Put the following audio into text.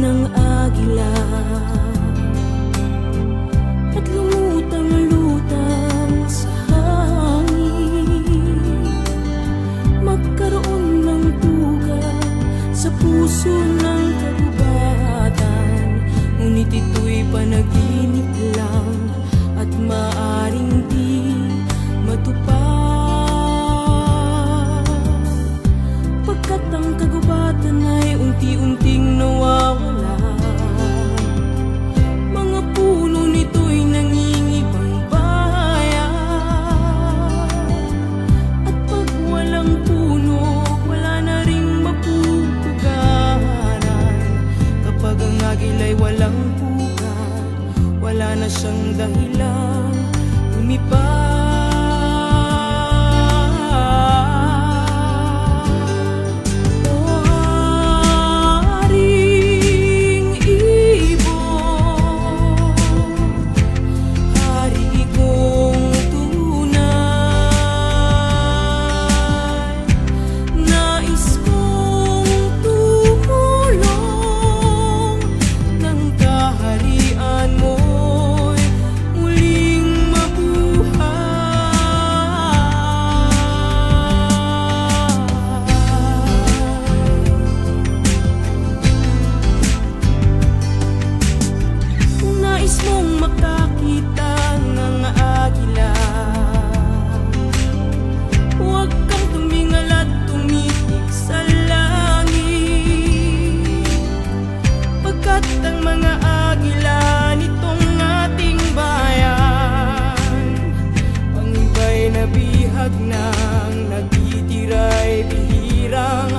ng agila at lumutang-lutang sa hangin. Magkaroon ng tuga sa puso ng kagubatan, ngunit ito'y panaginip lang at maaring di matupad, pagkat ang kagubatan ay unti-unting nawawala. Mga puno nito'y nangingibang bayan, at pag walang puno, wala na ring mapupugaran. Kapag ang agila'y walang pugat, wala na siyang dahilan lumipad. Nang nagtitiray bihirang